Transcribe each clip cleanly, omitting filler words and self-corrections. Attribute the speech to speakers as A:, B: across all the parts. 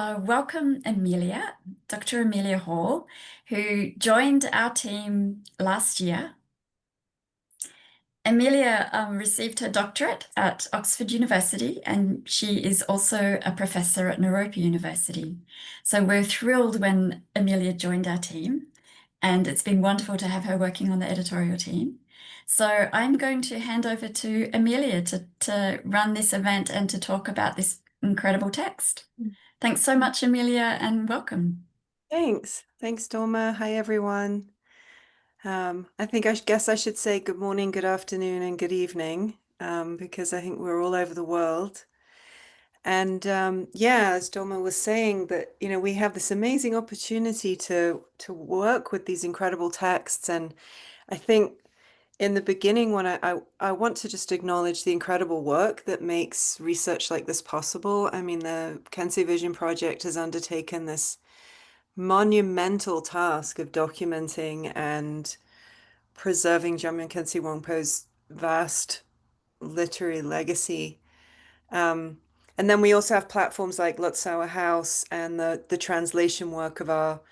A: Welcome, Amelia, Dr. Amelia Hall, who joined our team last year. Amelia received her doctorate at Oxford University, and she is also a professor at Naropa University. So we're thrilled when Amelia joined our team, and it's been wonderful to have her working on the editorial team. So I'm going to hand over to Amelia to run this event and to talk about this incredible text. Thanks so much, Amelia, and welcome.
B: Thanks. Thanks, Doma. Hi, everyone. I guess I should say good morning, good afternoon, and good evening, because I think we're all over the world. And yeah, as Doma was saying, that we have this amazing opportunity to work with these incredible texts. And I think in the beginning, when I want to just acknowledge the incredible work that makes research like this possible. I mean, the Khyentse Vision Project has undertaken this monumental task of documenting and preserving Jamyang Khyentse Wangpo's vast literary legacy. Um, and then we also have platforms like Lutzow House and the translation work of our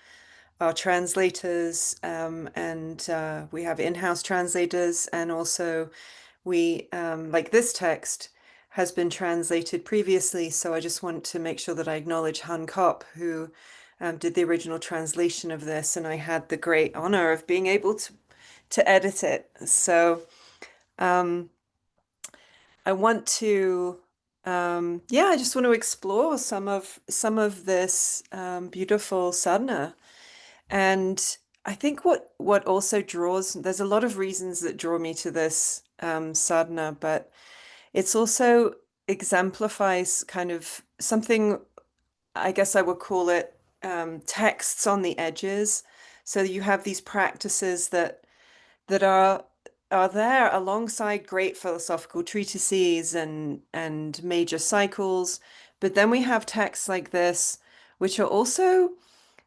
B: translators, and we have in-house translators, and also we like this text has been translated previously, so I just want to make sure that I acknowledge Han Kopp, who did the original translation of this, and I had the great honor of being able to edit it. So I want to yeah, I just want to explore some of this beautiful sadhana. And I think what also draws, there's a lot of reasons that draw me to this sadhana, but it's also exemplifies kind of something, I guess I would call it texts on the edges. So you have these practices that are there alongside great philosophical treatises and major cycles, but then we have texts like this, which are also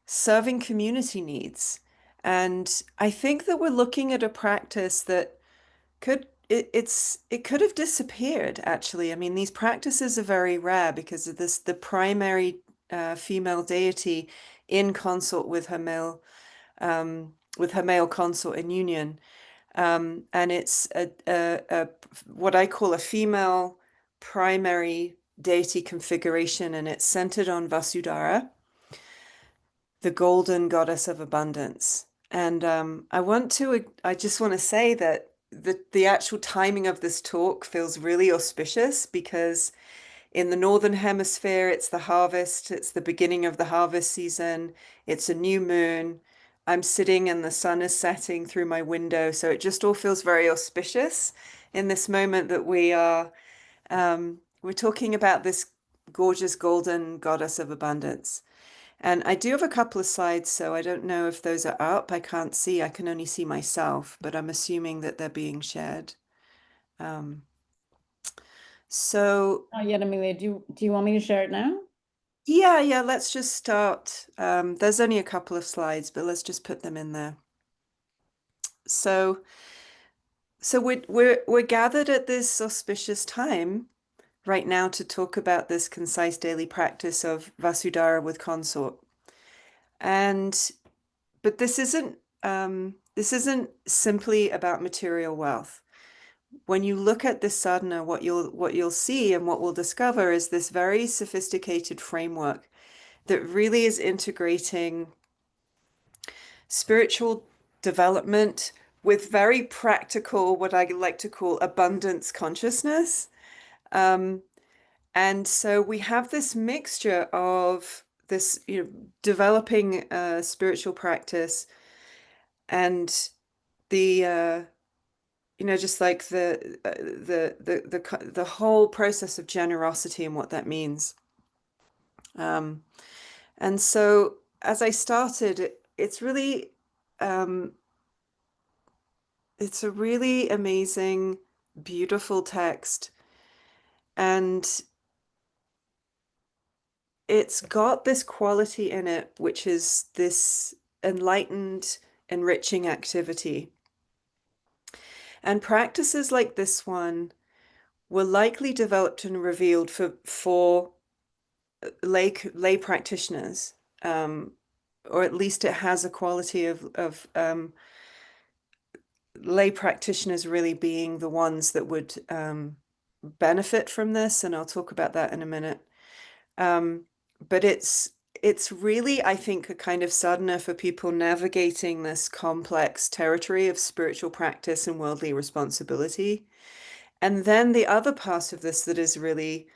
B: serving community needs. And I think that we're looking at a practice that it could have disappeared, actually. I mean, these practices are very rare because of this, the primary female deity in consort with her male consort in union. And it's a what I call a female primary deity configuration, and it's centered on Vasudhārā, the golden goddess of abundance. And I just want to say that the actual timing of this talk feels really auspicious because in the Northern Hemisphere, it's the harvest, it's the beginning of the harvest season, it's a new moon. I'm sitting and the sun is setting through my window. So it just all feels very auspicious in this moment that we're talking about this gorgeous golden goddess of abundance. And I do have a couple of slides, so I don't know if those are up. I can't see, I can only see myself, but I'm assuming that they're being shared. Um, so
C: Not yet, Amelia. Do you want me to share it now?
B: yeah, let's just start. There's only a couple of slides, but let's just put them in there. So we're gathered at this auspicious time right now to talk about this concise daily practice of Vasudhārā with consort. But this isn't simply about material wealth. When you look at this sadhana, what you'll see and what we'll discover is this very sophisticated framework that really is integrating spiritual development with very practical, what I like to call abundance consciousness. And so we have this mixture of this, developing spiritual practice and the just like the whole process of generosity and what that means. And so as I started, it's a really amazing, beautiful text, and it's got this quality in it, which is this enlightened, enriching activity. And practices like this one were likely developed and revealed for lay practitioners, or at least it has a quality of lay practitioners really being the ones that would benefit from this, and I'll talk about that in a minute. But it's really, I think, a kind of sadhana for people navigating this complex territory of spiritual practice and worldly responsibility. And then the other part of this that is really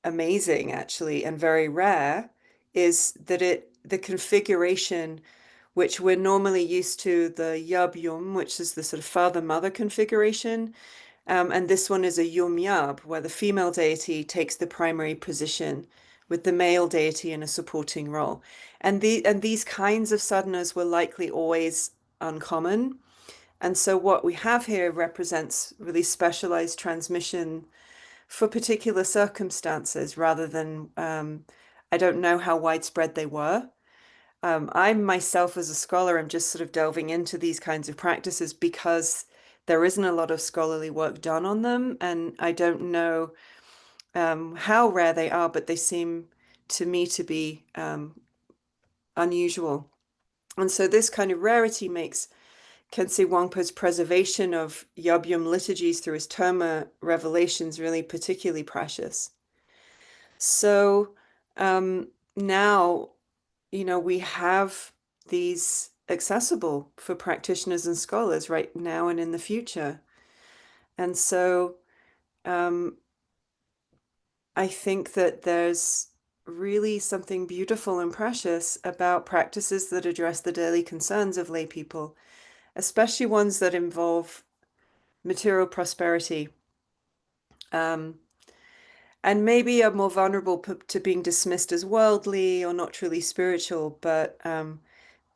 B: amazing, actually, and very rare, is that the configuration, which we're normally used to, the yab yum, which is the sort of father-mother configuration, and this one is a yum yab, where the female deity takes the primary position with the male deity in a supporting role. And these kinds of sadhanas were likely always uncommon. And so what we have here represents really specialized transmission for particular circumstances rather than, I don't know how widespread they were. I myself as a scholar am just sort of delving into these kinds of practices because there isn't a lot of scholarly work done on them, and I don't know how rare they are, but they seem to me to be unusual. And so this kind of rarity makes Khyentse Wangpo's preservation of Yabyum liturgies through his Terma revelations really particularly precious. So now, we have these accessible for practitioners and scholars right now and in the future. And so I think that there's really something beautiful and precious about practices that address the daily concerns of lay people, especially ones that involve material prosperity, and maybe are more vulnerable to being dismissed as worldly or not truly spiritual, but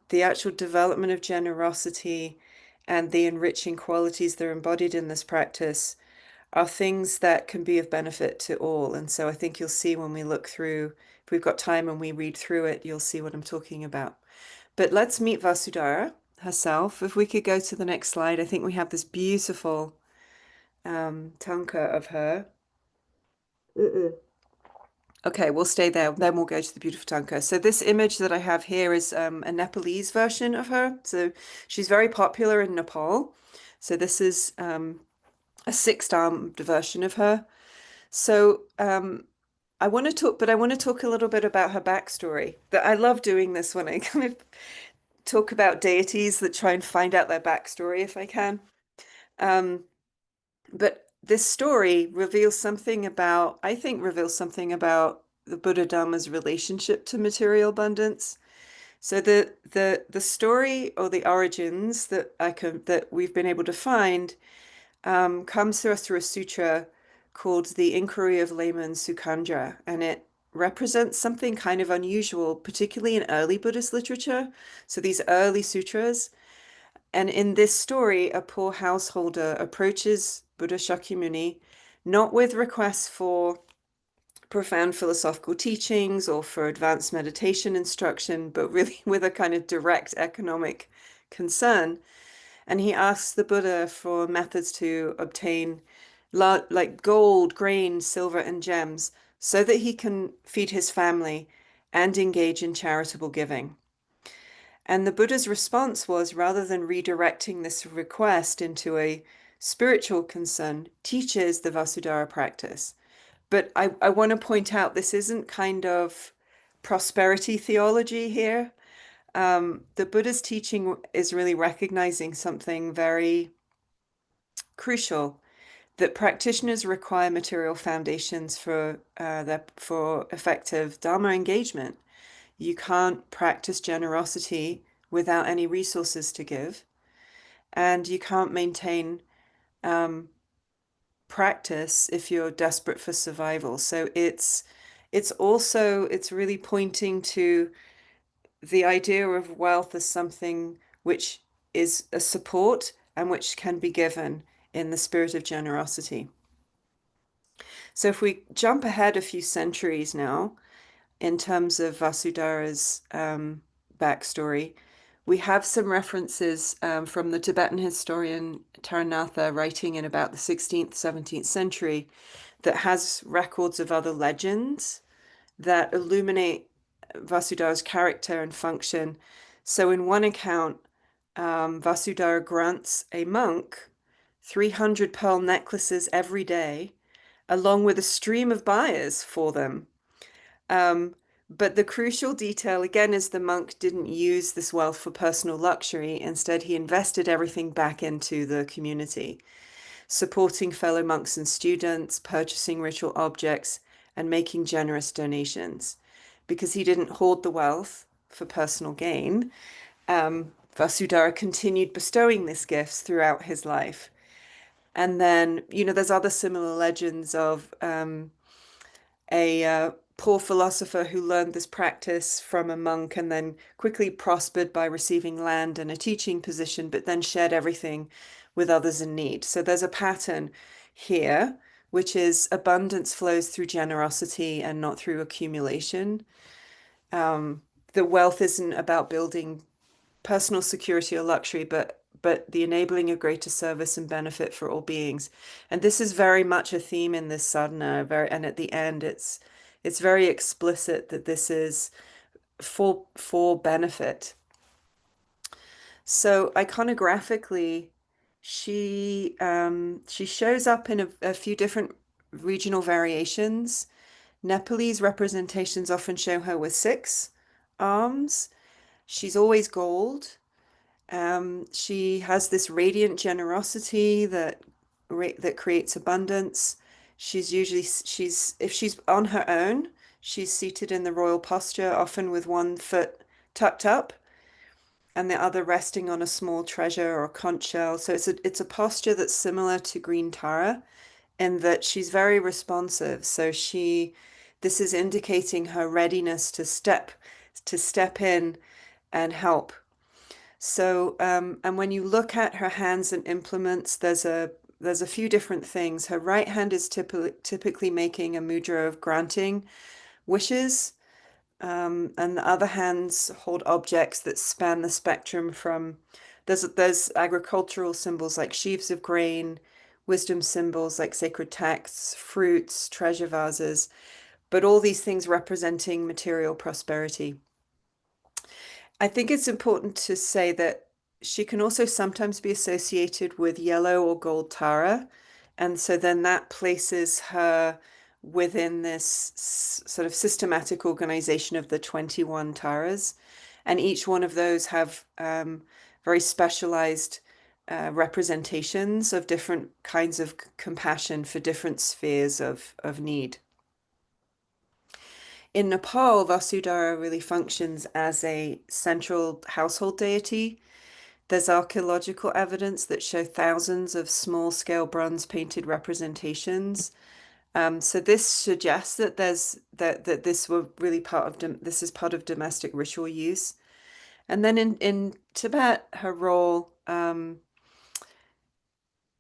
B: the actual development of generosity and the enriching qualities that are embodied in this practice are things that can be of benefit to all. And so I think you'll see when we look through, if we've got time and we read through it, you'll see what I'm talking about. But let's meet Vasudhārā herself. If we could go to the next slide, I think we have this beautiful tanka of her. Okay, we'll stay there. Then we'll go to the beautiful tanka. So this image that I have here is a Nepalese version of her. So she's very popular in Nepal. So this is a six-armed version of her. So I want to talk a little bit about her backstory. That I love doing this when I kind of talk about deities that try and find out their backstory if I can. But this story reveals something about, I think reveals something about the Buddha Dhamma's relationship to material abundance. So the story or the origins that we've been able to find comes to us through a sutra called the Inquiry of Layman Sukandra, and it represents something kind of unusual, particularly in early Buddhist literature. So these early sutras. And in this story, a poor householder approaches Buddha Shakyamuni, not with requests for profound philosophical teachings or for advanced meditation instruction, but really with a kind of direct economic concern. And he asks the Buddha for methods to obtain like gold, grain, silver, and gems so that he can feed his family and engage in charitable giving. And the Buddha's response was, rather than redirecting this request into a spiritual concern, teaches the Vasudhārā practice. But I want to point out this isn't kind of prosperity theology here. The Buddha's teaching is really recognizing something very crucial, that practitioners require material foundations for effective Dharma engagement. You can't practice generosity without any resources to give, and you can't maintain practice if you're desperate for survival. So it's really pointing to the idea of wealth as something which is a support and which can be given in the spirit of generosity. So if we jump ahead a few centuries now, in terms of Vasudhāra's backstory, we have some references from the Tibetan historian Taranatha writing in about the 16th, 17th century that has records of other legends that illuminate Vasudhāra's character and function. So in one account, Vasudhāra grants a monk 300 pearl necklaces every day, along with a stream of buyers for them. But the crucial detail, again, is the monk didn't use this wealth for personal luxury. Instead, he invested everything back into the community, supporting fellow monks and students, purchasing ritual objects, and making generous donations. Because he didn't hoard the wealth for personal gain, Vasudhāra continued bestowing these gifts throughout his life. And then, there's other similar legends of a poor philosopher who learned this practice from a monk and then quickly prospered by receiving land and a teaching position, but then shared everything with others in need. So there's a pattern here, which is abundance flows through generosity and not through accumulation. The wealth isn't about building personal security or luxury, but the enabling of greater service and benefit for all beings. And this is very much a theme in this sadhana. And at the end, it's very explicit that this is for benefit. So iconographically, she shows up in a few different regional variations. Nepalese representations often show her with 6 arms. She's always gold. She has this radiant generosity that creates abundance. If she's on her own, she's seated in the royal posture, often with one foot tucked up and the other resting on a small treasure or conch shell. So it's a posture that's similar to Green Tara in that she's very responsive. So this is indicating her readiness to step in and help. So, and when you look at her hands and implements, there's a few different things. Her right hand is typically making a mudra of granting wishes, and the other hands hold objects that span the spectrum from, there's agricultural symbols like sheaves of grain, wisdom symbols like sacred texts, fruits, treasure vases, but all these things representing material prosperity. I think it's important to say that she can also sometimes be associated with yellow or gold Tara. And so then that places her within this sort of systematic organization of the 21 Taras. And each one of those have very specialized representations of different kinds of compassion for different spheres of need. In Nepal, Vasudhāra really functions as a central household deity. There's archaeological evidence that show thousands of small-scale bronze-painted representations. So this suggests that this were really this is part of domestic ritual use. And then in Tibet, her role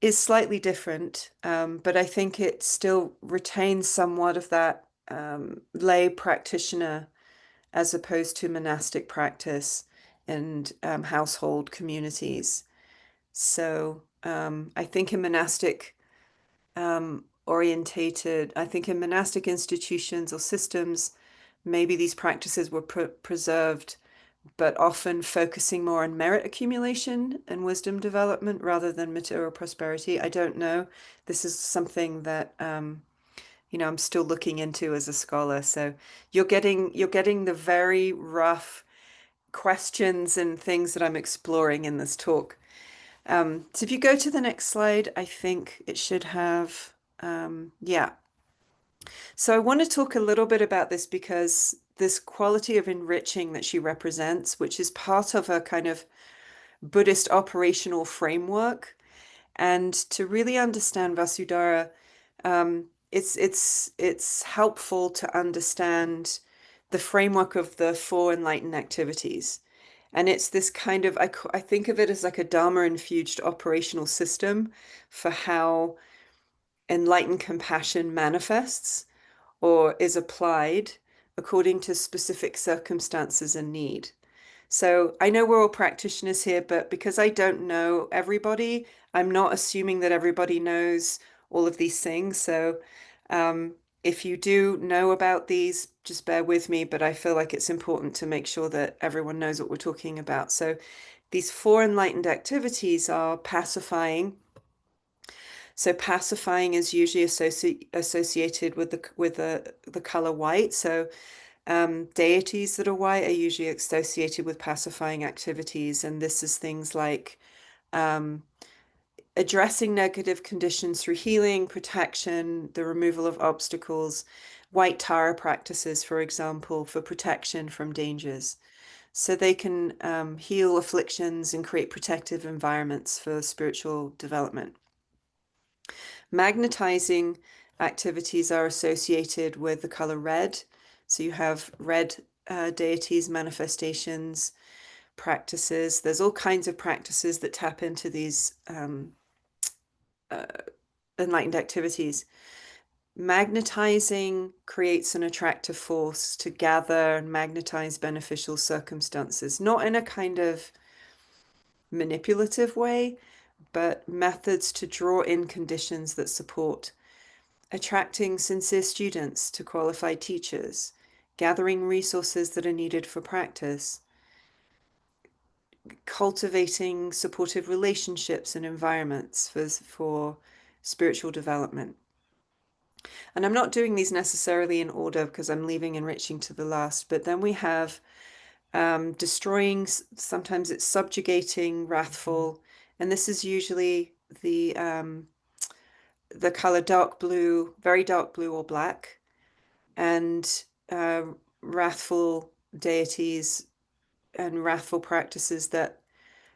B: is slightly different, but I think it still retains somewhat of that lay practitioner as opposed to monastic practice and household communities. So I think in monastic institutions or systems, maybe these practices were preserved, but often focusing more on merit accumulation and wisdom development rather than material prosperity. I don't know. This is something that I'm still looking into as a scholar. So you're getting the very rough questions and things that I'm exploring in this talk. So if you go to the next slide, I think it should have, yeah. So I want to talk a little bit about this because this quality of enriching that she represents, which is part of a kind of Buddhist operational framework, and to really understand Vasudhāra, it's helpful to understand the framework of the 4 enlightened activities. And it's this kind of, I think of it as like a Dharma-infused operational system for how enlightened compassion manifests or is applied according to specific circumstances and need. So I know we're all practitioners here, but because I don't know everybody, I'm not assuming that everybody knows all of these things. So If you do know about these, just bear with me, but I feel like it's important to make sure that everyone knows what we're talking about. So these 4 enlightened activities are pacifying. So pacifying is usually associated with the color white. So deities that are white are usually associated with pacifying activities, and this is things like addressing negative conditions through healing, protection, the removal of obstacles, white Tara practices, for example, for protection from dangers. So they can heal afflictions and create protective environments for spiritual development. Magnetizing activities are associated with the color red. So you have red deities, manifestations, practices. There's all kinds of practices that tap into these enlightened activities. Magnetizing creates an attractive force to gather and magnetize beneficial circumstances, not in a kind of manipulative way, but methods to draw in conditions that support attracting sincere students to qualified teachers, gathering resources that are needed for practice, cultivating supportive relationships and environments for spiritual development. And I'm not doing these necessarily in order because I'm leaving enriching to the last, but then we have destroying, sometimes it's subjugating, wrathful, and this is usually the color dark blue, very dark blue or black, and wrathful deities and wrathful practices that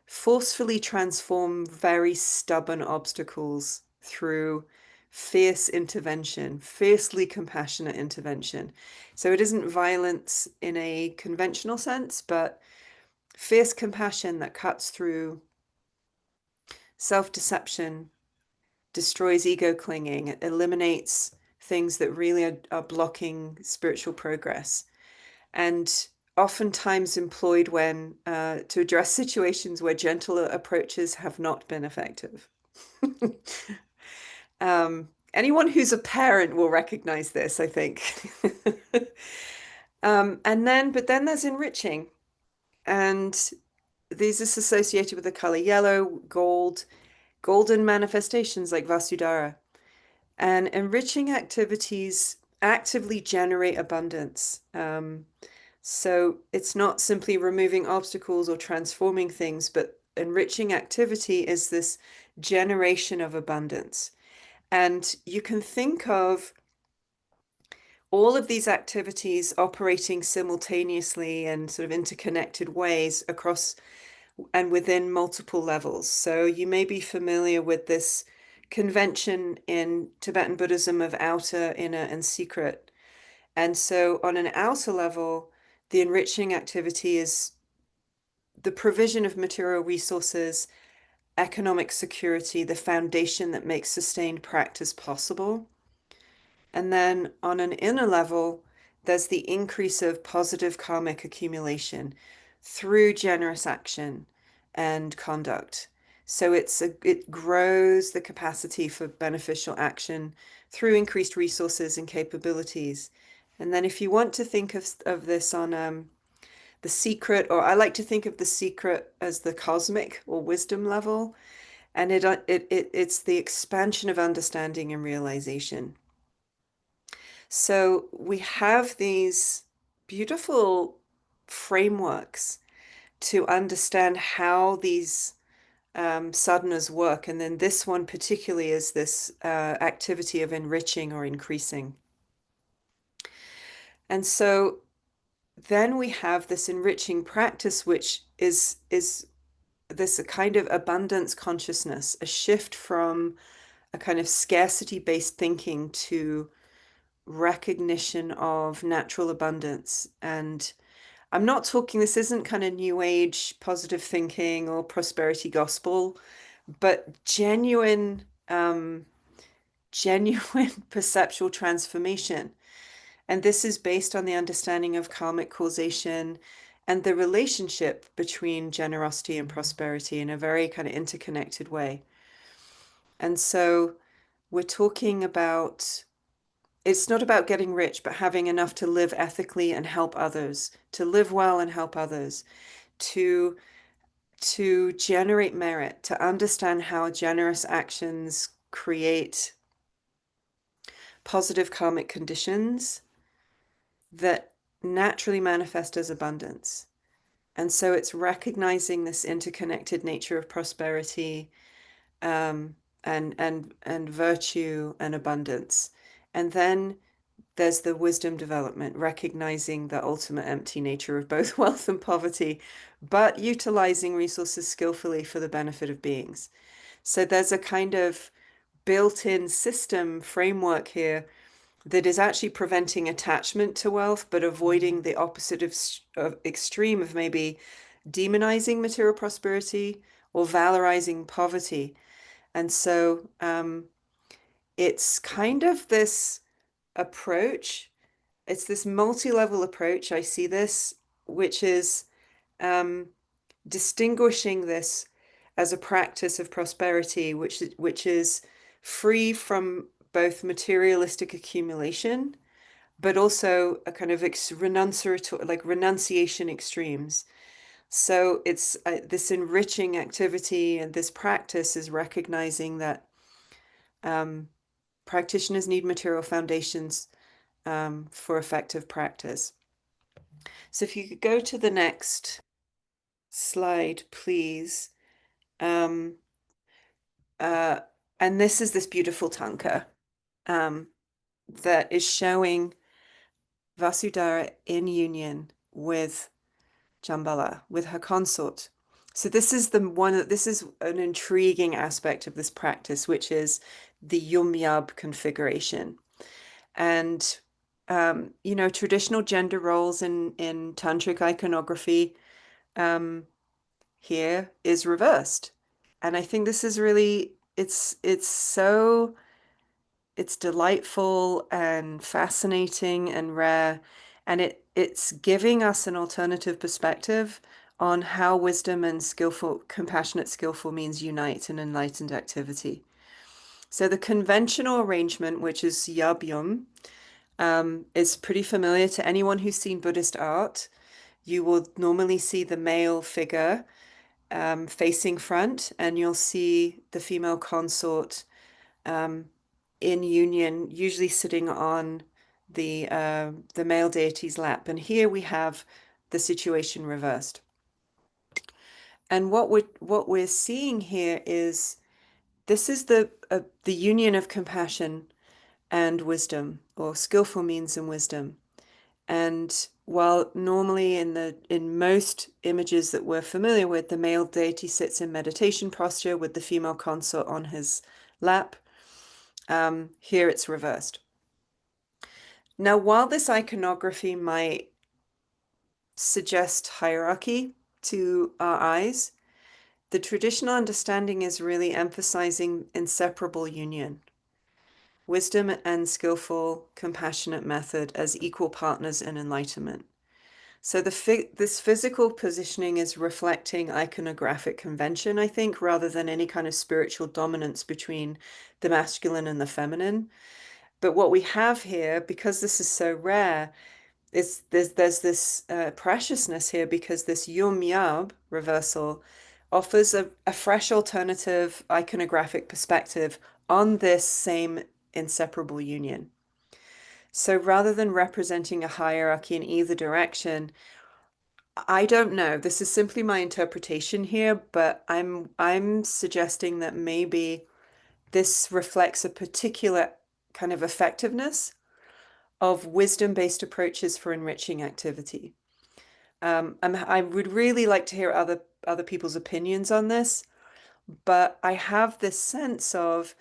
B: forcefully transform very stubborn obstacles through fierce intervention, fiercely compassionate intervention. So it isn't violence in a conventional sense, but fierce compassion that cuts through self-deception, destroys ego clinging, eliminates things that really are blocking spiritual progress, and oftentimes employed when to address situations where gentler approaches have not been effective. Anyone who's a parent will recognize this, I think. But then there's enriching, and these is associated with the color yellow, gold, golden manifestations like Vasudhārā. And enriching activities actively generate abundance. So it's not simply removing obstacles or transforming things, but enriching activity is this generation of abundance. And you can think of all of these activities operating simultaneously in sort of interconnected ways across and within multiple levels. So you may be familiar with this convention in Tibetan Buddhism of outer, inner, and secret. And so on an outer level, the enriching activity is the provision of material resources, economic security, the foundation that makes sustained practice possible. And then on an inner level, there's the increase of positive karmic accumulation through generous action and conduct. So it grows the capacity for beneficial action through increased resources and capabilities. And then if you want to think of this on the secret, or I like to think of the secret as the cosmic or wisdom level, and it's the expansion of understanding and realization. So we have these beautiful frameworks to understand how these sadhanas work. And then this one particularly is this activity of enriching or increasing. And so then we have this enriching practice, which is this kind of abundance consciousness, a shift from a kind of scarcity-based thinking to recognition of natural abundance. And I'm not talking, this isn't kind of new age positive thinking or prosperity gospel, but genuine perceptual transformation. And this is based on the understanding of karmic causation and the relationship between generosity and prosperity in a very kind of interconnected way. And so we're talking about it's not about getting rich, but having enough to live ethically and help others, to live well and help others, to generate merit, to understand how generous actions create positive karmic conditions that naturally manifest as abundance. And so it's recognizing this interconnected nature of prosperity, and virtue and abundance. And then there's the wisdom development, recognizing the ultimate empty nature of both wealth and poverty, but utilizing resources skillfully for the benefit of beings. So there's a kind of built-in system framework here that is actually preventing attachment to wealth, but avoiding the opposite of extreme of maybe demonizing material prosperity or valorizing poverty. And so it's kind of this approach. It's this multi-level approach. I see this, which is distinguishing this as a practice of prosperity, which is free from both materialistic accumulation, but also a kind of renunciation extremes. So it's this enriching activity, and this practice is recognizing that practitioners need material foundations for effective practice. So if you could go to the next slide, please. And this is this beautiful tanka that is showing Vasudhārā in union with Jambhala, with her consort. So this is this is an intriguing aspect of this practice, which is the Jamyang configuration. And traditional gender roles in tantric iconography here is reversed. And I think this is really, it's delightful and fascinating and rare. And it's giving us an alternative perspective on how wisdom and compassionate, skillful means unite in enlightened activity. So the conventional arrangement, which is yabyum, is pretty familiar to anyone who's seen Buddhist art. You will normally see the male figure facing front, and you'll see the female consort in union, usually sitting on the male deity's lap. And here we have the situation reversed. And what we're seeing here is this is the union of compassion and wisdom, or skillful means and wisdom. And while normally in most images that we're familiar with, the male deity sits in meditation posture with the female consort on his lap, here it's reversed. Now, while this iconography might suggest hierarchy to our eyes, the traditional understanding is really emphasizing inseparable union. Wisdom and skillful, compassionate method as equal partners in enlightenment. So this physical positioning is reflecting iconographic convention, I think, rather than any kind of spiritual dominance between the masculine and the feminine. But what we have here, because this is so rare, is there's this preciousness here, because this Jamyang reversal offers a fresh alternative iconographic perspective on this same inseparable union. So rather than representing a hierarchy in either direction, I don't know, this is simply my interpretation here, but I'm suggesting that maybe this reflects a particular kind of effectiveness of wisdom-based approaches for enriching activity. I would really like to hear other people's opinions on this, but I have this sense of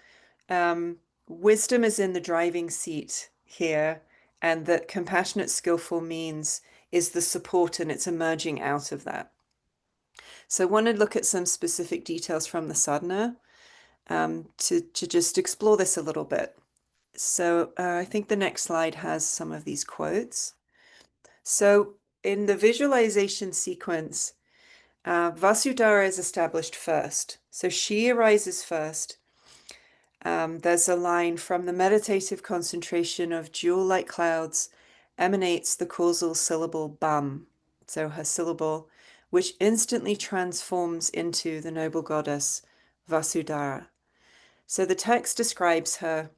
B: wisdom is in the driving seat here, and that compassionate, skillful means is the support, and it's emerging out of that. So I want to look at some specific details from the sādhana to just explore this a little bit. So I think the next slide has some of these quotes. So in the visualization sequence, Vasudhārā is established first. So she arises first. there's a line: from the meditative concentration of jewel-like clouds emanates the causal syllable Bam, so her syllable, which instantly transforms into the noble goddess Vasudhārā. So the text describes her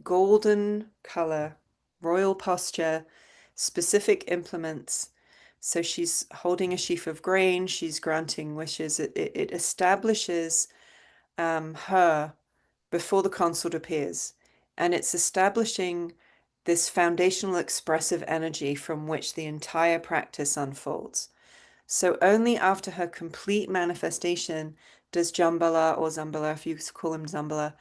B: golden color, royal posture, specific implements. So she's holding a sheaf of grain, she's granting wishes. It establishes her before the consort appears. And it's establishing this foundational expressive energy from which the entire practice unfolds. So only after her complete manifestation does Jambhala, or Zambhala, if you call him Zambhala,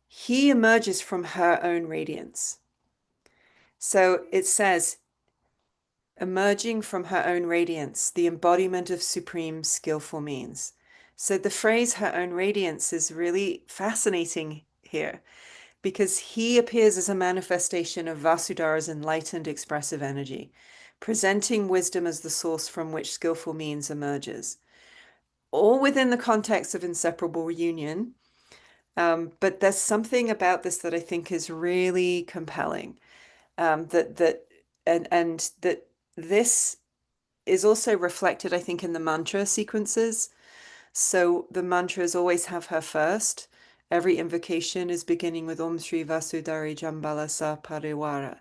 B: he emerges from her own radiance. So it says, emerging from her own radiance, the embodiment of supreme skillful means. So the phrase her own radiance is really fascinating here, because he appears as a manifestation of Vasudhāra's enlightened expressive energy, presenting wisdom as the source from which skillful means emerges, all within the context of inseparable union. But there's something about this that I think is really compelling, and that this is also reflected, I think, in the mantra sequences. So the mantras always have her first. Every invocation is beginning with Om Shri Vasudhari Jambhala Sa Parivara,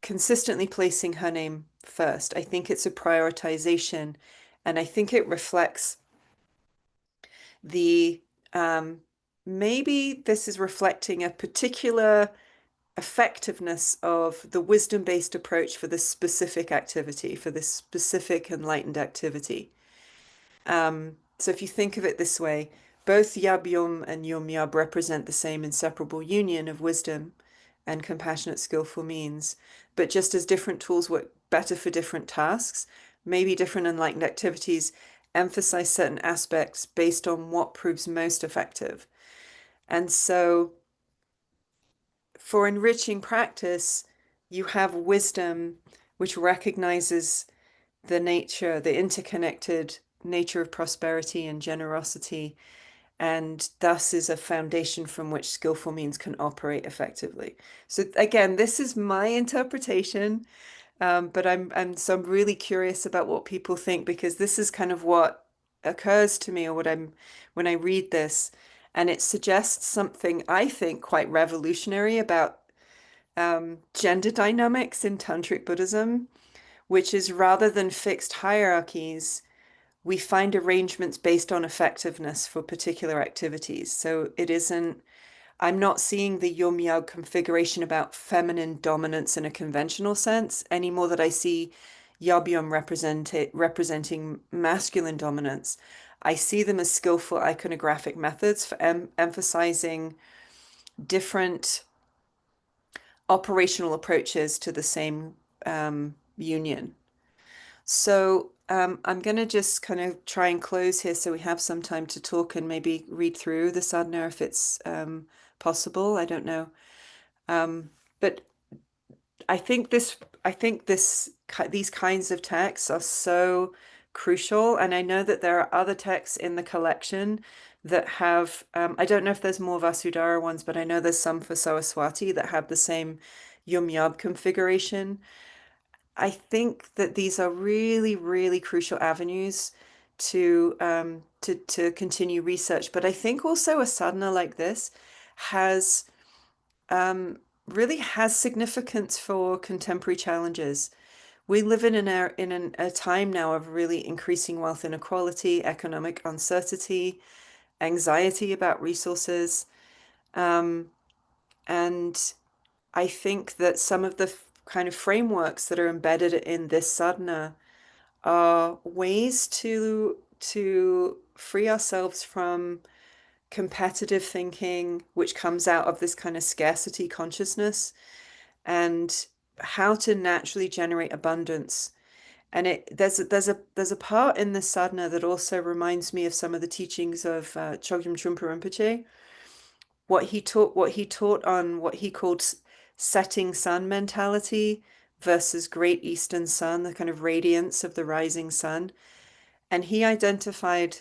B: consistently placing her name first. I think it's a prioritization, and I think it reflects the maybe this is reflecting a particular effectiveness of the wisdom-based approach for this specific activity, for this specific enlightened activity. So if you think of it this way, both Yab Yum and Yum Yab represent the same inseparable union of wisdom and compassionate, skillful means, but just as different tools work better for different tasks, maybe different enlightened activities emphasize certain aspects based on what proves most effective. And so for enriching practice, you have wisdom, which recognizes the nature, the interconnected nature of prosperity and generosity, and thus is a foundation from which skillful means can operate effectively. So again, this is my interpretation, but I'm really curious about what people think, because this is kind of what occurs to me, or when I read this, and it suggests something I think quite revolutionary about gender dynamics in Tantric Buddhism, which is, rather than fixed hierarchies, we find arrangements based on effectiveness for particular activities. So it isn't, I'm not seeing the Yum Yag configuration about feminine dominance in a conventional sense, any more that I see Yab Yum representing masculine dominance. I see them as skillful iconographic methods for emphasizing different operational approaches to the same union. So I'm going to just kind of try and close here so we have some time to talk and maybe read through the sadhana if it's possible. I don't know. But I think these kinds of texts are so crucial. And I know that there are other texts in the collection that have, I don't know if there's more Vasudhāra ones, but I know there's some for Saraswati that have the same Yum Yab configuration. I think that these are really, really crucial avenues to continue research. But I think also a sadhana like this has really has significance for contemporary challenges. We live in a time now of really increasing wealth inequality, economic uncertainty, anxiety about resources, and I think that some of the kind of frameworks that are embedded in this sadhana are ways to free ourselves from competitive thinking, which comes out of this kind of scarcity consciousness, and how to naturally generate abundance. And there's a part in the sadhana that also reminds me of some of the teachings of Chogyam Trungpa Rinpoche. What he taught on what he called setting sun mentality versus great eastern sun, the kind of radiance of the rising sun. And he identified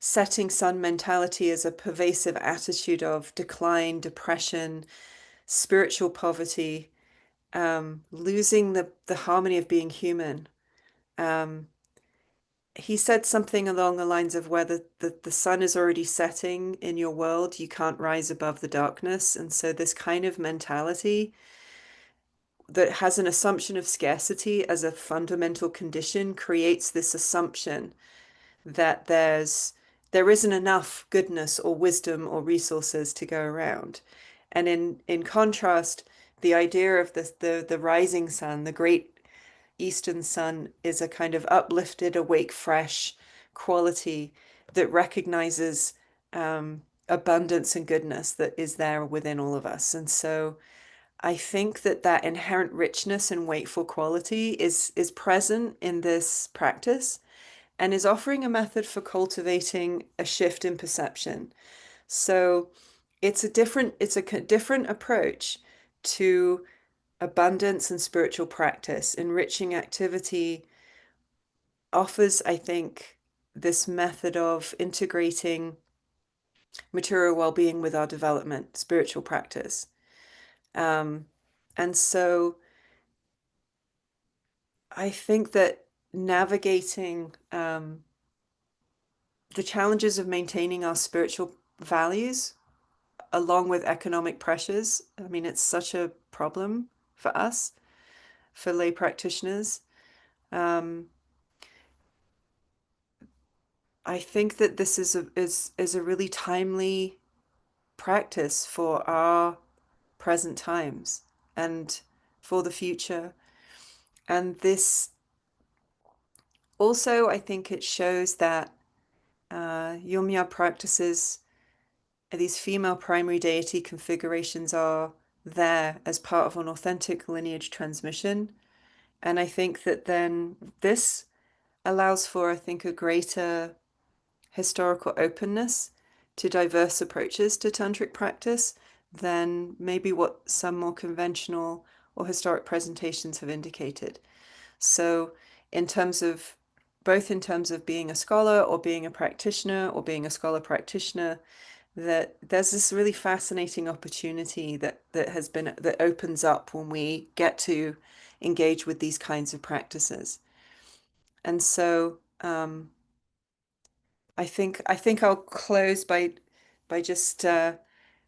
B: setting sun mentality as a pervasive attitude of decline, depression, spiritual poverty, losing the harmony of being human. He said something along the lines of where the sun is already setting in your world, you can't rise above the darkness. And so this kind of mentality that has an assumption of scarcity as a fundamental condition creates this assumption that there isn't enough goodness or wisdom or resources to go around. And in contrast, the idea of the rising sun, the great eastern sun, is a kind of uplifted, awake, fresh quality that recognizes abundance and goodness that is there within all of us. And so I think that inherent richness and wakeful quality is present in this practice and is offering a method for cultivating a shift in perception. So it's a different approach to abundance and spiritual practice. Enriching activity offers, I think, this method of integrating material well-being with our development, spiritual practice. And so I think that navigating the challenges of maintaining our spiritual values along with economic pressures, I mean, it's such a problem for us, for lay practitioners. I think that this is a really timely practice for our present times and for the future. And this also, I think it shows that Yomya practices, these female primary deity configurations, are there as part of an authentic lineage transmission. And I think that then this allows for, I think, a greater historical openness to diverse approaches to tantric practice than maybe what some more conventional or historic presentations have indicated. So in terms of being a scholar or being a practitioner or being a scholar practitioner, that there's this really fascinating opportunity that opens up when we get to engage with these kinds of practices. And so I think I'll close by just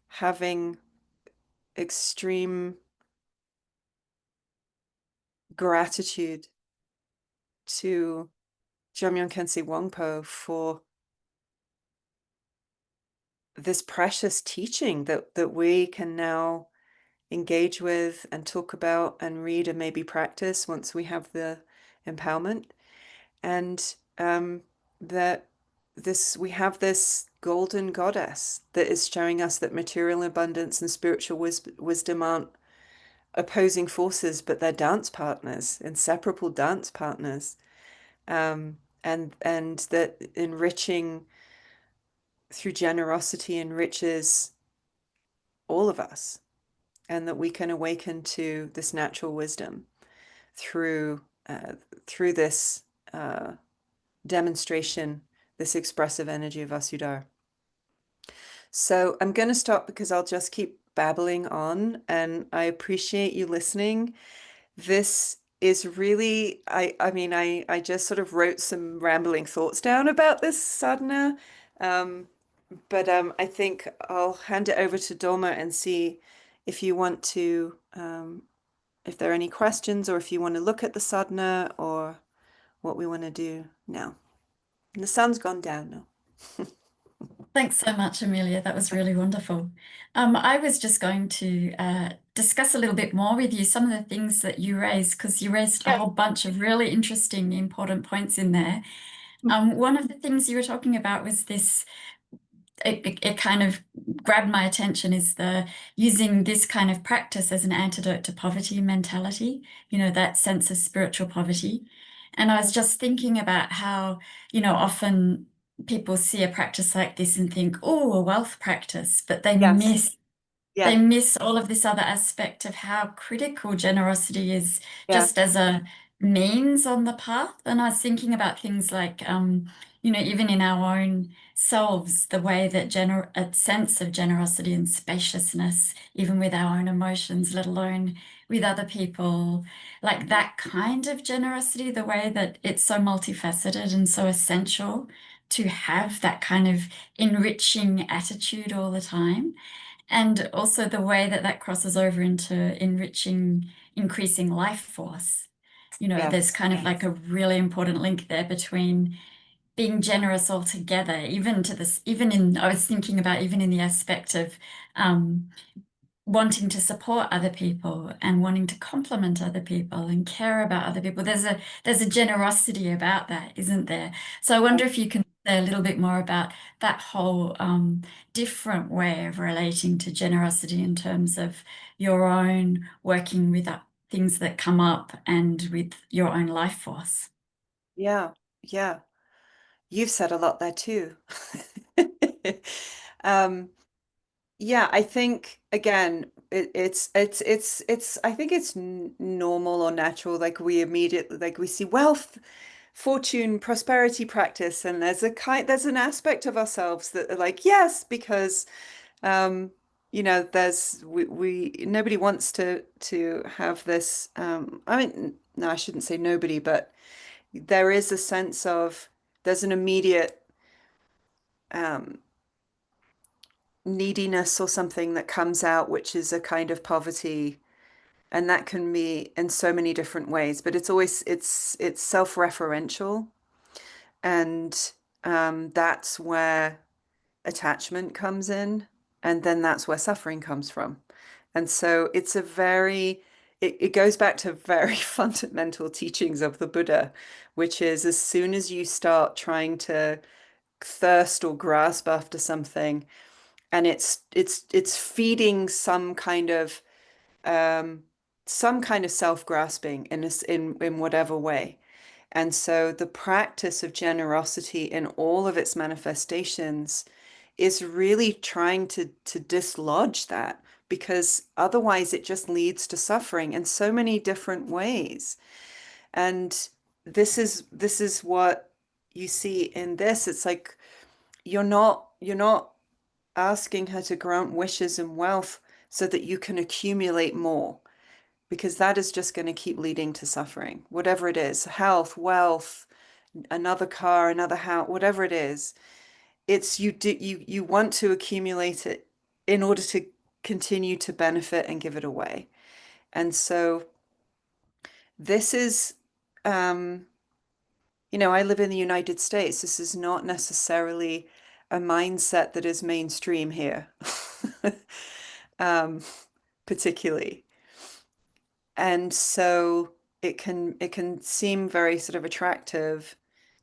B: having extreme gratitude to Jamyang Khyentse Wangpo for this precious teaching that we can now engage with and talk about and read and maybe practice once we have the empowerment. And that we have this golden goddess that is showing us that material abundance and spiritual wisdom aren't opposing forces, but they're dance partners, inseparable dance partners. And that enriching through generosity enriches all of us, and that we can awaken to this natural wisdom through this demonstration, this expressive energy of Vasudhārā. So I'm going to stop because I'll just keep babbling on, and I appreciate you listening. This is really, I mean, I just sort of wrote some rambling thoughts down about this sadhana, but I think I'll hand it over to Doma and see if you want to, if there are any questions, or if you want to look at the sadhana, or what we want to do now. And the sun's gone down now.
A: Thanks so much, Amelia. That was really wonderful. I was just going to discuss a little bit more with you some of the things that you raised, because you raised a whole bunch of really interesting, important points in there. One of the things you were talking about was this, it kind of grabbed my attention, is the using this kind of practice as an antidote to poverty mentality, that sense of spiritual poverty. And I was just thinking about how, often people see a practice like this and think, oh, a wealth practice, but they miss all of this other aspect of how critical generosity is, just as a means on the path. And I was thinking about things like, even in our own selves, the way that a sense of generosity and spaciousness, even with our own emotions, let alone with other people, like that kind of generosity, the way that it's so multifaceted and so essential to have that kind of enriching attitude all the time. And also the way that that crosses over into increasing life force. There's
B: Yes.
A: kind of like a really important link there between being generous altogether, I was thinking about even in the aspect of um, wanting to support other people and wanting to compliment other people and care about other people. There's a generosity about that, isn't there? So I wonder if you can say a little bit more about that whole different way of relating to generosity in terms of your own working with things that come up and with your own life force.
B: Yeah. Yeah. You've said a lot there too. Um, yeah, I think again, I think it's normal or natural. Like we immediately, like we see wealth, fortune, prosperity practice, and there's an aspect of ourselves that are like, yes, because um, there's we nobody wants to have this. I mean, no, I shouldn't say nobody, but there is a sense of there's an immediate um, neediness or something that comes out, which is a kind of poverty, and that can be in so many different ways. But it's self-referential, and that's where attachment comes in, and then that's where suffering comes from. And so it goes back to very fundamental teachings of the Buddha, which is as soon as you start trying to thirst or grasp after something, and it's feeding um, some kind of self-grasping in whatever way. And so the practice of generosity in all of its manifestations is really trying to dislodge that, because otherwise it just leads to suffering in so many different ways. And this is what you see in this. It's like you're not asking her to grant wishes and wealth so that you can accumulate more, because that is just going to keep leading to suffering, whatever it is, health, wealth, another car, another house, whatever it is. It's you want to accumulate it in order to continue to benefit and give it away. And so this is um I live in the United States. This is not necessarily a mindset that is mainstream here. um, Particularly. And so it can seem very sort of attractive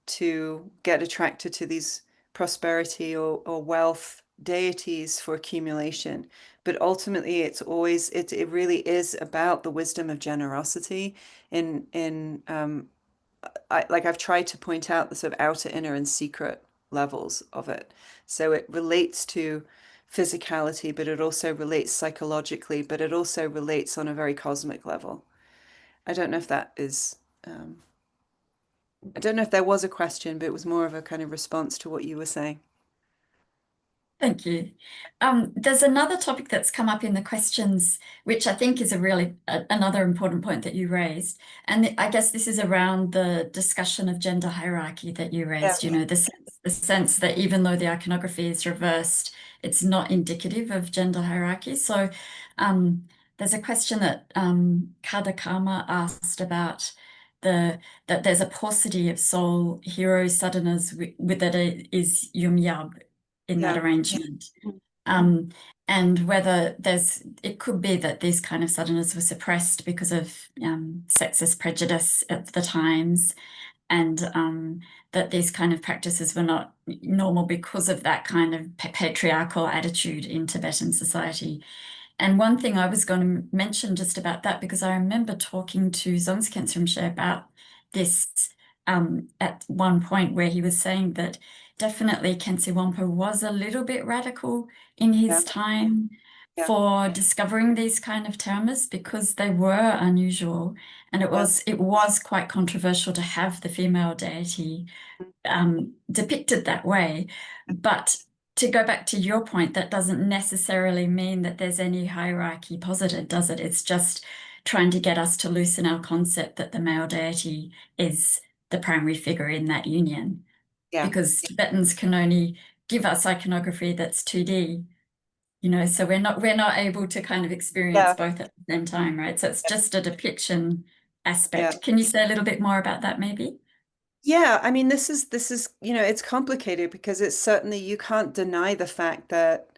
B: to get attracted to these prosperity or wealth deities for accumulation. But ultimately it really is about the wisdom of generosity in I've tried to point out the sort of outer, inner, and secret levels of it. So it relates to physicality, but it also relates psychologically, but it also relates on a very cosmic level. I don't know if that is, I don't know if there was a question, but it was more of a kind of response to what you were saying.
A: Thank you. There's another topic that's come up in the questions, which I think is another important point that you raised. And I guess this is around the discussion of gender hierarchy that you raised,
B: Yeah.
A: the sense that even though the iconography is reversed, it's not indicative of gender hierarchy. So there's a question that Kadakama asked about that there's a paucity of soul hero sadhanas with that it is Yum in that
B: Yeah.
A: arrangement. And whether it could be that these kind of sadhanas were suppressed because of sexist prejudice at the times, and that these kind of practices were not normal because of that kind of patriarchal attitude in Tibetan society. And one thing I was going to mention just about that, because I remember talking to Dzong's Khyentse Rinpoche about this at one point where he was saying that definitely Khyentse Wangpo was a little bit radical in
B: Yeah.
A: his time,
B: Yeah.
A: for discovering these kind of terms because they were unusual, and it was quite controversial to have the female deity depicted that way. But to go back to your point, that doesn't necessarily mean that there's any hierarchy posited, does it? It's just trying to get us to loosen our concept that the male deity is the primary figure in that union.
B: Yeah.
A: Because Tibetans can only give us iconography that's 2D, so we're not able to kind of experience
B: Yeah.
A: both at the same time, right? So it's just a depiction aspect.
B: Yeah.
A: Can you say a little bit more about that, maybe?
B: Yeah, I mean, this is, it's complicated because it's certainly, you can't deny the fact that,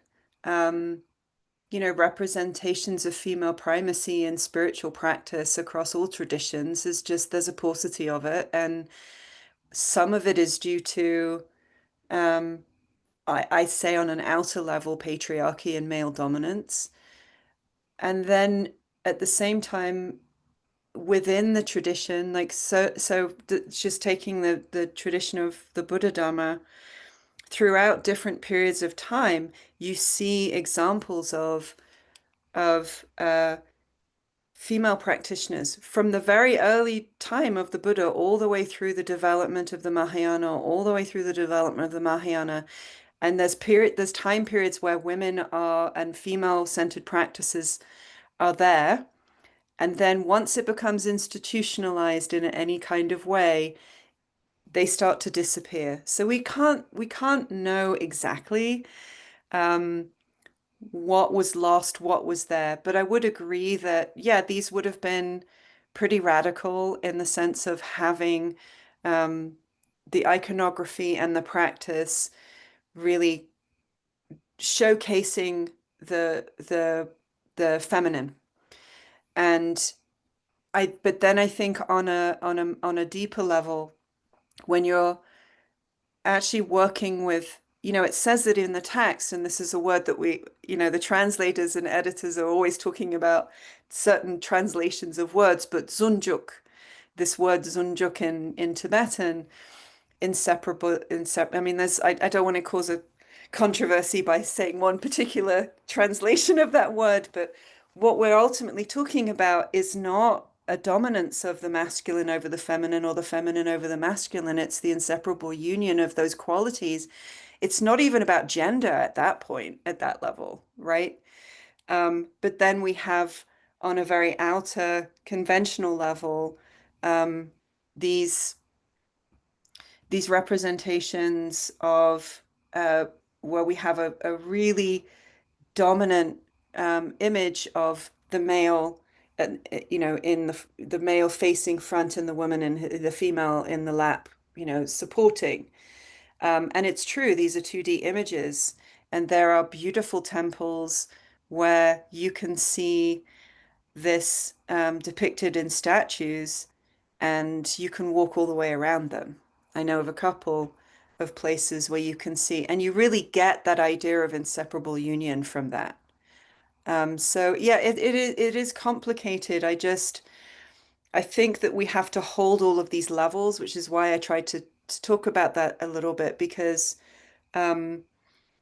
B: representations of female primacy in spiritual practice across all traditions is just, there's a paucity of it. And some of it is due to, I say on an outer level, patriarchy and male dominance. And then at the same time, within the tradition, like just taking the tradition of the Buddha Dharma, throughout different periods of time, you see examples of female practitioners from the very early time of the Buddha all the way through the development of the Mahayana, all the way through the development of the Mahayana. And there's time periods where women are and female-centered practices are there. And then once it becomes institutionalized in any kind of way, they start to disappear. So we can't know exactly what was lost, what was there. But I would agree that, yeah, these would have been pretty radical in the sense of having the iconography and the practice really showcasing the feminine. And but then I think on a deeper level, when you're actually working with, it says it in the text, and this is a word that the translators and editors are always talking about certain translations of words, but zunjuk, this word zunjuk in Tibetan, inseparable. I mean, I don't want to cause a controversy by saying one particular translation of that word, but what we're ultimately talking about is not a dominance of the masculine over the feminine or the feminine over the masculine. It's the inseparable union of those qualities. It's not even about gender at that point, at that level, right? But then we have, on a very outer conventional level, these representations of where we have a really dominant image of the male, in the male facing front and the woman and the female in the lap, supporting. And it's true, these are 2D images, and there are beautiful temples where you can see this depicted in statues, and you can walk all the way around them. I know of a couple of places where you can see, and you really get that idea of inseparable union from that. So yeah, it is complicated. I think that we have to hold all of these levels, which is why I tried to talk about that a little bit, because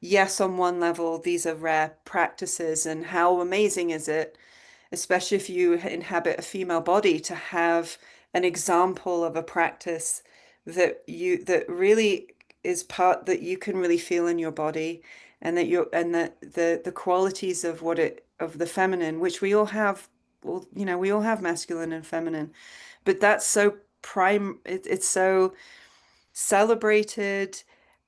B: yes, on one level, these are rare practices, and how amazing is it, especially if you inhabit a female body, to have an example of a practice that really is part that you can really feel in your body, and that the qualities of of the feminine, which we all have. Well, we all have masculine and feminine, but that's so it's so celebrated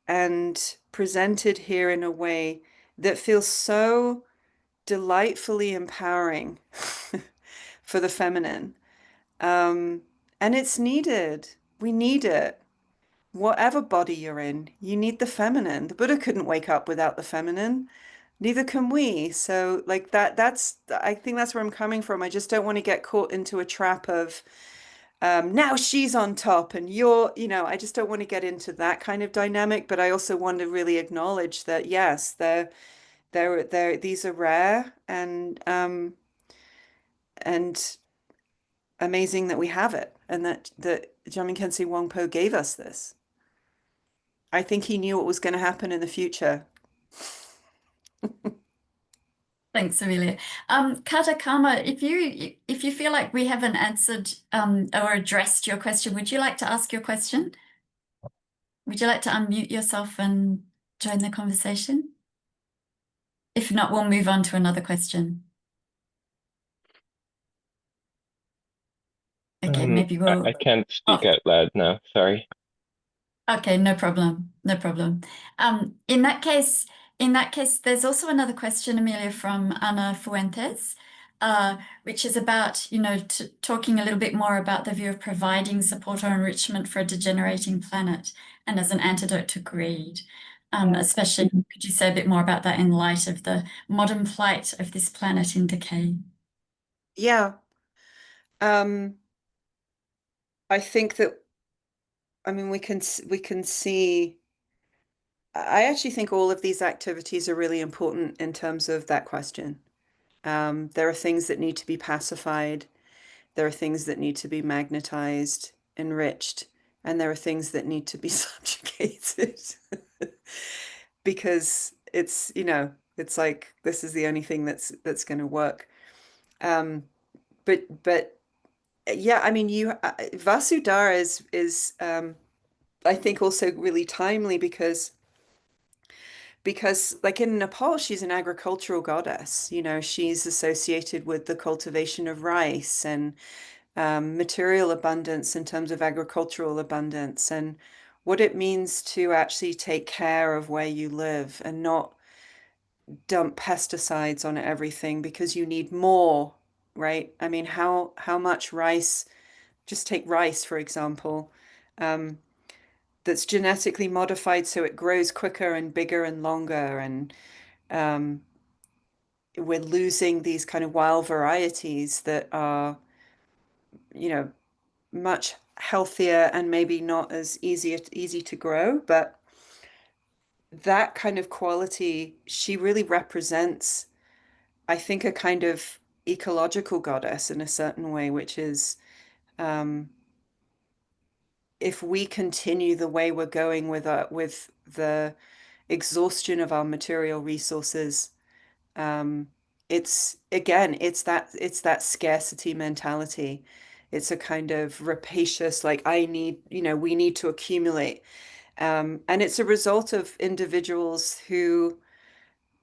B: and presented here in a way that feels so delightfully empowering for the feminine. And it's needed. We need it. Whatever body you're in, you need the feminine. The Buddha couldn't wake up without the feminine. Neither can we. So like I think that's where I'm coming from. I just don't want to get caught into a trap of now she's on top and I just don't want to get into that kind of dynamic. But I also want to really acknowledge that, yes, these are rare and amazing that we have it, and that Jamyang Khyentse Wangpo gave us this. I think he knew what was going to happen in the future.
A: Thanks, Amelia. Katakama, if you feel like we haven't answered or addressed your question, would you like to ask your question? Would you like to unmute yourself and join the conversation? If not, we'll move on to another question. Okay, maybe we'll.
D: I can't speak
A: Oh,
D: out loud now. Sorry.
A: okay, no problem. No problem. In that case, there's also another question, Amelia, from Ana Fuentes, which is about, talking a little bit more about the view of providing support or enrichment for a degenerating planet and as an antidote to greed. Especially, could you say a bit more about that in light of the modern plight of this planet in decay?
B: Yeah. I think that, I mean, we can see, I actually think all of these activities are really important in terms of that question. There are things that need to be pacified. There are things that need to be magnetized, enriched, and there are things that need to be subjugated. Because it's, it's like this is the only thing that's going to work. But yeah, I mean, Vasudhārā is I think also really timely because like in Nepal, she's an agricultural goddess. She's associated with the cultivation of rice and material abundance in terms of agricultural abundance and what it means to actually take care of where you live and not dump pesticides on everything because you need more, right? I mean, how much rice, just take rice, for example, that's genetically modified so it grows quicker and bigger and longer. And we're losing these kind of wild varieties that are, much healthier and maybe not as easy to grow. But that kind of quality, she really represents, I think, a kind of ecological goddess in a certain way, which is if we continue the way we're going with the exhaustion of our material resources, it's that scarcity mentality. It's a kind of rapacious, like we need to accumulate. And it's a result of individuals who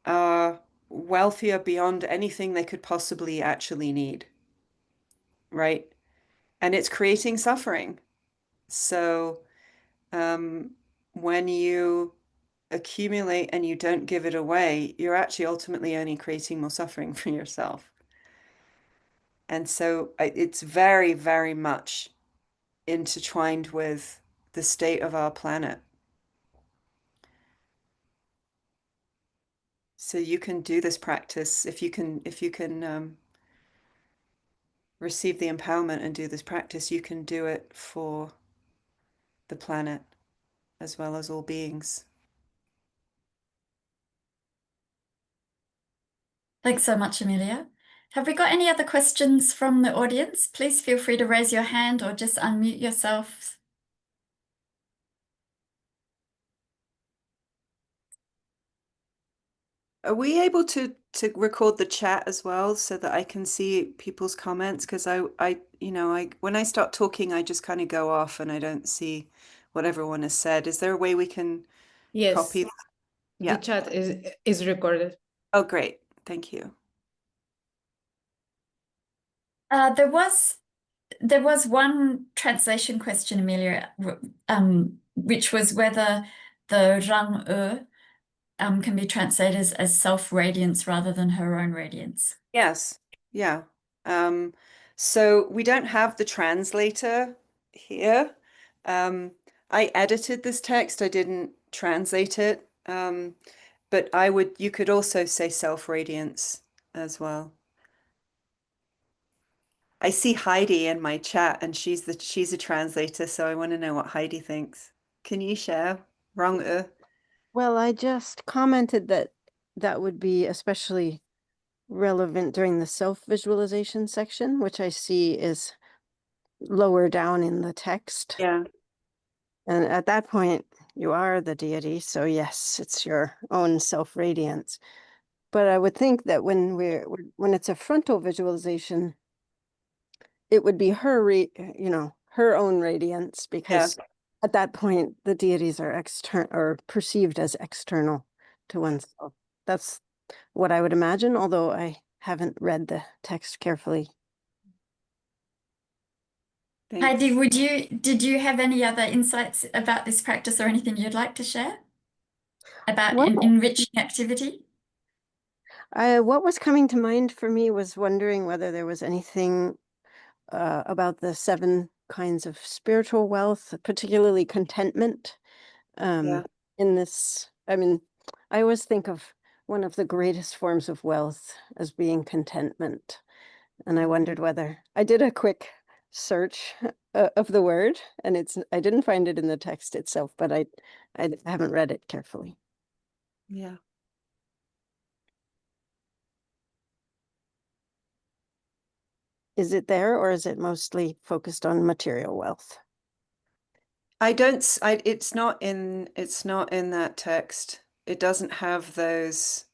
B: are wealthier beyond anything they could possibly actually need, right? And it's creating suffering. So when you accumulate and you don't give it away, you're actually ultimately only creating more suffering for yourself. And so it's very, very much intertwined with the state of our planet. So you can do this practice if you can receive the empowerment and do this practice, you can do it for the planet as well as all beings.
A: Thanks so much, Amelia. Have we got any other questions from the audience? Please feel free to raise your hand or just unmute yourself.
B: Are we able to record the chat as well so that I can see people's comments? Because when I start talking, I just kind of go off and I don't see what everyone has said. Is there a way we can
C: Yes,
B: copy? Yeah.
C: the chat is recorded.
B: Oh, great. Thank you.
A: There was one translation question, Amelia, which was whether the rang can be translated as self-radiance rather than her own radiance.
B: Yes. Yeah. So we don't have the translator here. I edited this text. I didn't translate it. But you could also say self-radiance as well. I see Heidi in my chat and she's a translator, so I want to know what Heidi thinks. Can you share? Wrong.
E: Well, I just commented that that would be especially relevant during the self-visualization section, which I see is lower down in the text.
B: Yeah.
E: And at that point, you are the deity. So yes, it's your own self-radiance. But I would think that when it's a frontal visualization, it would be her, her own radiance, because at that point the deities are external or perceived as external to oneself. That's what I would imagine, although I haven't read the text carefully.
B: Thanks.
A: Heidi, did you have any other insights about this practice or anything you'd like to share about
E: Well,
A: enriching activity?
E: what was coming to mind for me was wondering whether there was anything about the 7 kinds of spiritual wealth, particularly contentment. In this, I mean, I always think of one of the greatest forms of wealth as being contentment. And I wondered whether I did a quick search of the word, and I didn't find it in the text itself, but I haven't read it carefully.
B: Yeah.
E: Is it there, or is it mostly focused on material wealth?
B: It's not in that text. It doesn't have those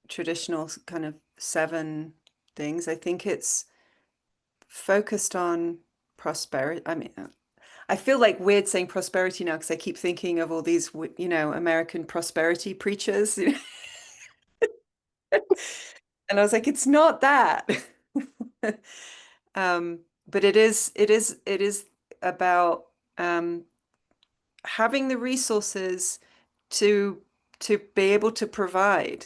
B: traditional kind of 7 things. I think it's focused on prosperity. I mean, I feel like weird saying prosperity now because I keep thinking of all these, American prosperity preachers. And I was like, it's not that. But it is about having the resources to be able to provide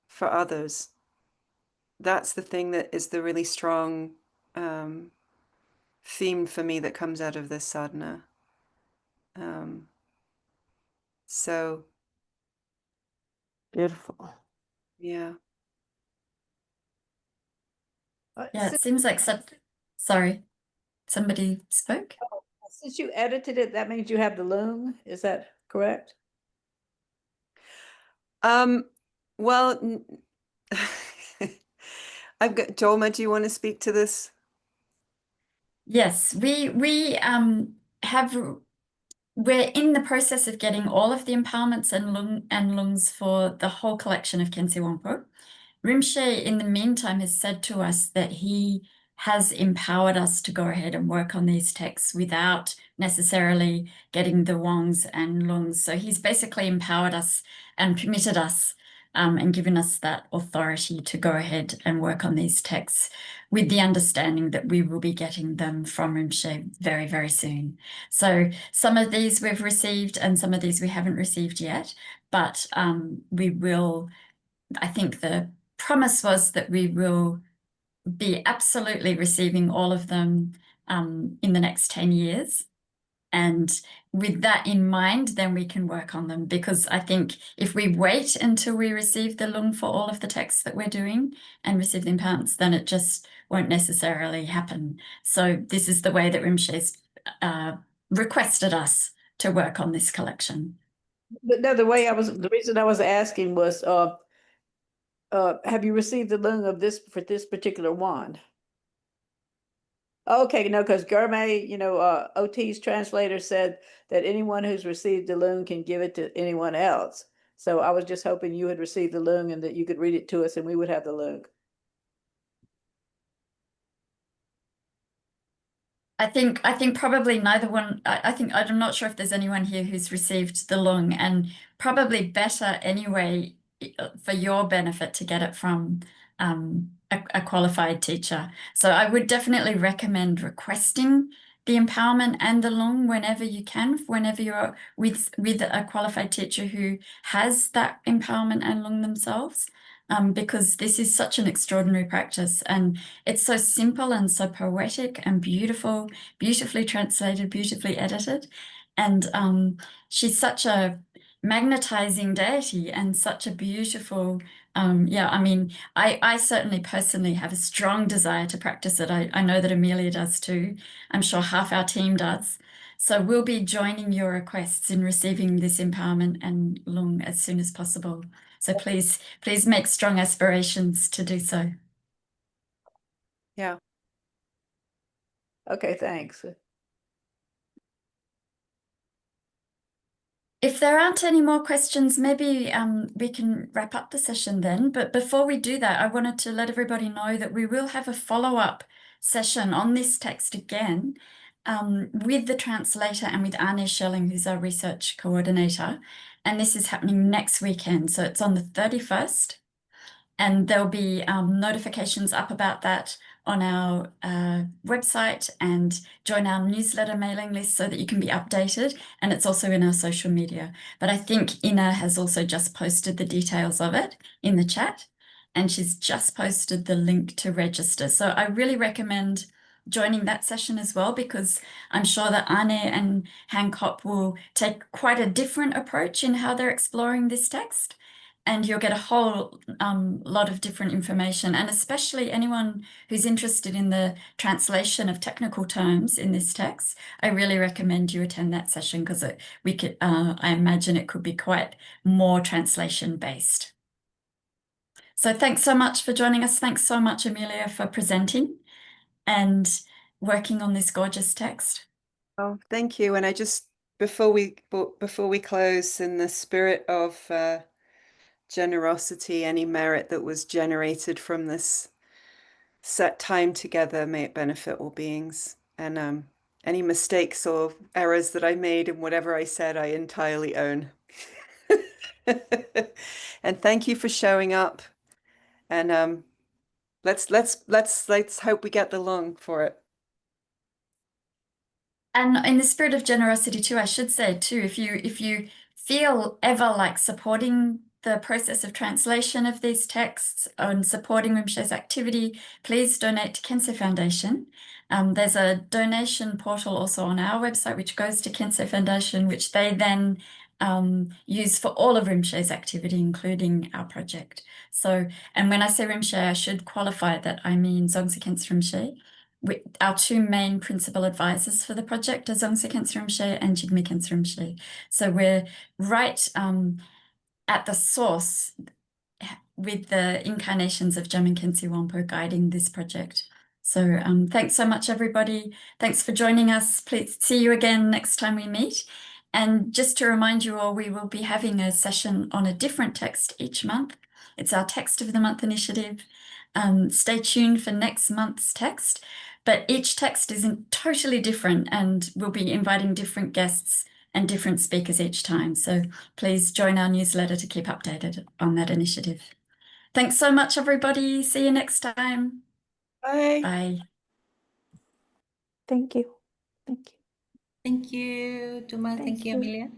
B: for others. That's the thing that is the really strong theme for me that comes out of this sadhana. So
E: Beautiful.
B: yeah.
A: Yeah, it seems like sorry, somebody spoke.
F: Since you edited it, that means you have the loom. Is that correct?
B: Well, I've got Dolma, do you want to speak to this?
A: Yes, we we're in the process of getting all of the empowerments and lungs for the whole collection of Khyentse Wangpo. Rinpoche, in the meantime, has said to us that he has empowered us to go ahead and work on these texts without necessarily getting the Wangs and Lungs. So he's basically empowered us and permitted us and given us that authority to go ahead and work on these texts with the understanding that we will be getting them from Rinpoche very, very soon. So some of these we've received and some of these we haven't received yet, but we will, I think the promise was that we will be absolutely receiving all of them in the next 10 years. And with that in mind, then we can work on them, because I think if we wait until we receive the lung for all of the texts that we're doing and receive the impounds, then it just won't necessarily happen. So this is the way that Rinpoche's requested us to work on this collection.
F: But no, the reason I was asking was, have you received the lung of this for this particular wand? Okay, no, because Gourmet, OT's translator said that anyone who's received the lung can give it to anyone else. So I was just hoping you had received the lung and that you could read it to us and we would have the lung.
A: I think probably neither one. I'm not sure if there's anyone here who's received the lung, and probably better anyway for your benefit to get it from a qualified teacher. So I would definitely recommend requesting the empowerment and the lung whenever you can, whenever you're with a qualified teacher who has that empowerment and lung themselves. Because this is such an extraordinary practice, and it's so simple and so poetic and beautiful, beautifully translated, beautifully edited. And she's such a magnetizing deity and such a beautiful, I mean, I certainly personally have a strong desire to practice it. I know that Amelia does too. I'm sure half our team does. So we'll be joining your requests in receiving this empowerment and lung as soon as possible. So please make strong aspirations to do so.
B: Yeah.
F: Okay, thanks.
A: If there aren't any more questions, maybe we can wrap up the session then. But before we do that, I wanted to let everybody know that we will have a follow-up session on this text again with the translator and with Arne Schelling, who's our research coordinator. And this is happening next weekend. So it's on the 31st. And there'll be notifications up about that on our website, and join our newsletter mailing list so that you can be updated. And it's also in our social media. But I think Ina has also just posted the details of it in the chat, and she's just posted the link to register. So I really recommend joining that session as well, because I'm sure that Arne and Hancock will take quite a different approach in how they're exploring this text. And you'll get a whole lot of different information, and especially anyone who's interested in the translation of technical terms in this text, I really recommend you attend that session, because I imagine it could be quite more translation based. So thanks so much for joining us. Thanks so much, Amelia, for presenting and working on this gorgeous text.
B: Oh, thank you. And I just, before we close, in the spirit of generosity, any merit that was generated from this set time together, may it benefit all beings. And any mistakes or errors that I made in whatever I said, I entirely own. And thank you for showing up. And let's hope we get the lung for it.
A: And in the spirit of generosity too, I should say too, if you feel ever like supporting the process of translation of these texts and supporting Rinpoche's activity, please donate to Khyentse Foundation. There's a donation portal also on our website, which goes to Khyentse Foundation, which they then use for all of Rinpoche's activity, including our project. So, and when I say Rinpoche, I should qualify that I mean Dzogchen Khyentse Rinpoche. Our two main principal advisors for the project are Dzogchen Khyentse Rinpoche and Jigme Khyentse Rinpoche. So we're right at the source with the incarnations of Jamyang Khyentse Wangpo guiding this project. So thanks so much, everybody. Thanks for joining us. Please see you again next time we meet. And just to remind you all, we will be having a session on a different text each month. It's our Text of the Month initiative. Stay tuned for next month's text. But each text is totally different, and we'll be inviting different guests and different speakers each time. So please join our newsletter to keep updated on that initiative. Thanks so much, everybody. See you next time.
B: Bye.
A: Bye.
G: Thank you. Thank you.
H: Thank you, Tuma. Thank you, Amelia.